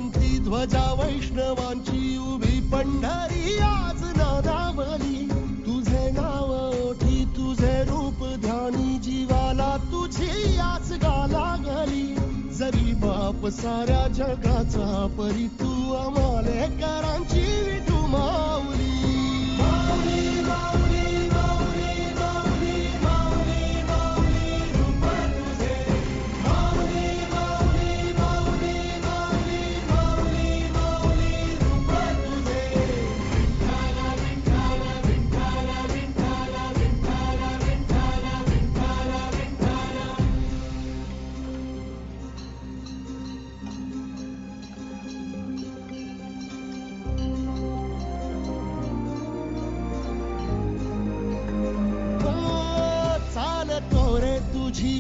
पंथी ध्वजा वैष्णवांची उभी पंढरी आज नादावली. तुझे नाव ओठी तुझे रूप ध्यानी जीवाला तुझी आस गाला गली. जरी बाप साऱ्या जगाचा परी तू आम्हाले करांची विठू माऊली. माऊली माऊली माऊली माऊली माऊली माऊली रूप तुझे. माऊली माऊली माऊली माऊली माऊली माऊली रूप तुझे. विठ्ठल विठ्ठल विठ्ठल विठ्ठल विठ्ठल विठ्ठल विठ्ठल विठ्ठल. चालतो रे तुझी